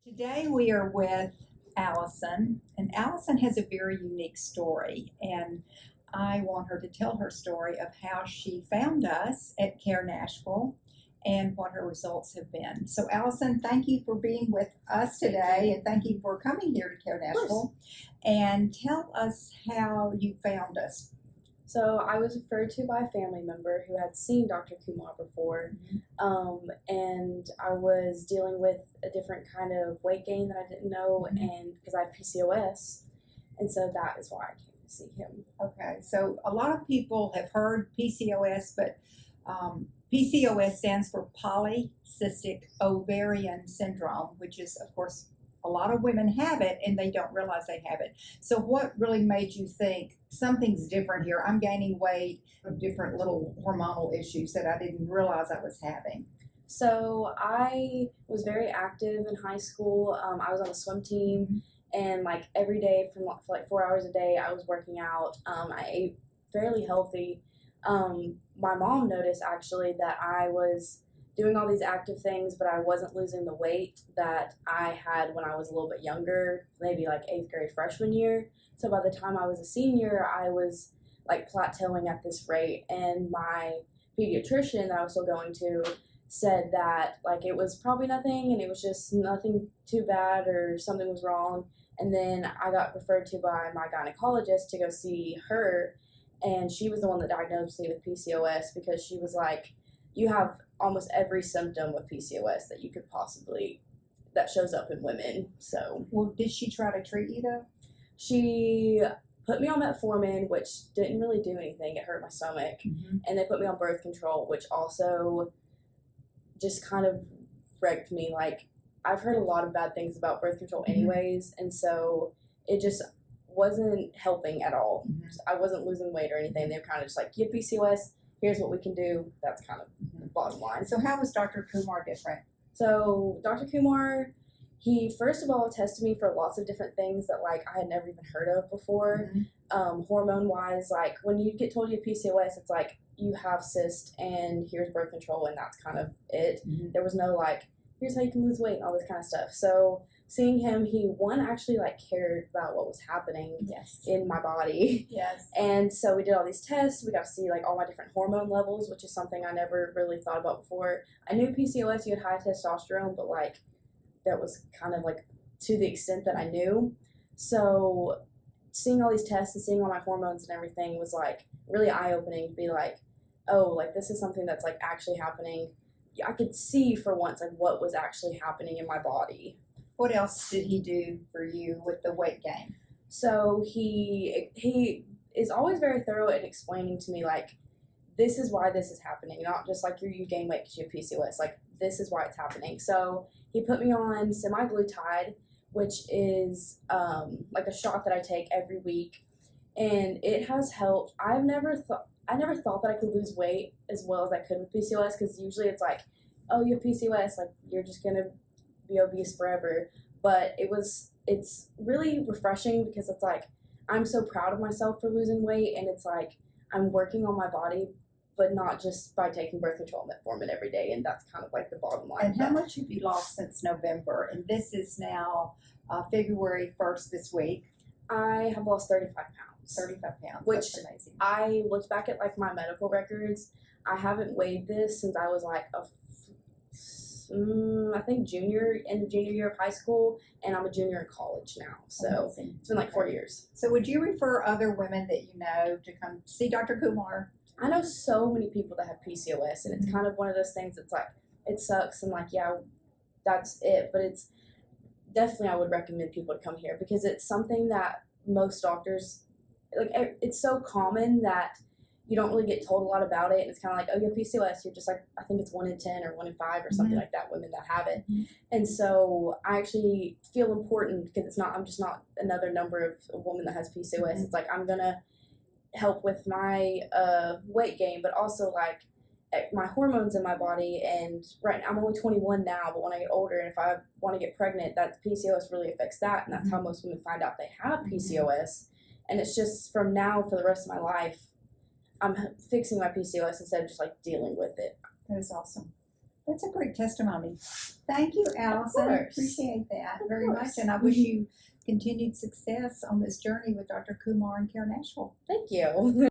Today we are with Allison, and Allison has a very unique story, and I want her to tell her story of how she found us at Care Nashville and what her results have been. So, Allison, thank you for being with us today, and thank you for coming here to Care Nashville. And tell us how you found us. So I was referred to by a family member who had seen Dr. Kumar before, and I was dealing with a different kind of weight gain that I didn't know, and because I have PCOS, and so that is why I came to see him. Okay, so a lot of people have heard PCOS, but PCOS stands for polycystic ovarian syndrome, which is, of course, a lot of women have it and they don't realize they have it. So what really made you think something's different here? I'm gaining weight, different little hormonal issues that I didn't realize I was having. So I was very active in high school. I was on a swim team, and like every day for like 4 hours a day, I was working out. I ate fairly healthy. My mom noticed actually that I was doing all these active things, but I wasn't losing the weight that I had when I was a little bit younger, maybe like 8th grade freshman year. So by the time I was a senior, I was like plateauing at this rate, and my pediatrician that I was still going to said that like it was probably nothing and it was just nothing too bad or something was wrong. And then I got referred to by my gynecologist to go see her, and she was the one that diagnosed me with PCOS because she was like, you have almost every symptom of PCOS that you could possibly, that shows up in women. So, well, did she try to treat you though? She put me on metformin, which didn't really do anything. It hurt my stomach. And they put me on birth control, which also just kind of wrecked me. Like, I've heard a lot of bad things about birth control anyways, and so it just wasn't helping at all. I wasn't losing weight or anything. They were kind of just like, you have PCOS, here's what we can do. That's kind of the bottom line. So how was Dr. Kumar different? So Dr. Kumar, he first of all tested me for lots of different things that like I had never even heard of before. Hormone wise, like when you get told you have PCOS, it's like you have cyst and here's birth control and that's kind of it. There was no like, here's how you can lose weight and all this kind of stuff. So seeing him, he actually like cared about what was happening in my body. And so we did all these tests. We got to see like all my different hormone levels, which is something I never really thought about before. I knew PCOS, you had high testosterone, but like that was kind of like to the extent that I knew. So seeing all these tests and seeing all my hormones and everything was like really eye-opening to be like, oh, like this is something that's like actually happening. I could see for once like what was actually happening in my body. What else did he do for you with the weight gain? So he is always very thorough in explaining to me like, this is why this is happening, not just like you gain weight because you have PCOS. Like this is why it's happening. So he put me on Semaglutide, which is like a shot that I take every week, and it has helped. I never thought that I could lose weight as well as I could with PCOS, because usually it's like, oh, you have PCOS, like you're just gonna be obese forever. But it's really refreshing because it's like I'm so proud of myself for losing weight, and it's like I'm working on my body, but not just by taking birth control and metformin every day, and that's kind of like the bottom line. And how much have you lost since November? And this is now February 1st this week. I have lost 35 pounds. 35 pounds, which that's amazing. I looked back at like my medical records. I haven't weighed this since I was like I think end of junior year of high school, and I'm a junior in college now. So amazing. It's been like 4 years. So would you refer other women that you know to come see Dr. Kumar? I know so many people that have PCOS, and it's kind of one of those things that's like, it sucks, and like, yeah, that's it. But it's definitely, I would recommend people to come here because it's something that most doctors, like, it's so common that you don't really get told a lot about it. And it's kind of like, oh, you have PCOS. You're just like, I think it's 1 in 10 or 1 in 5 or something like that, women that have it. And so I actually feel important because I'm just not another number of a woman that has PCOS. It's like, I'm going to help with my weight gain, but also like my hormones in my body. And right now I'm only 21 now, but when I get older and if I want to get pregnant, that PCOS really affects that. And that's how most women find out they have PCOS. And it's just from now for the rest of my life, I'm fixing my PCOS instead of just like dealing with it. That is awesome. That's a great testimony. Thank you, Allison. I course. appreciate that very course. much. And I wish you continued success on this journey with Dr. Kumar and Care Nashville. Thank you.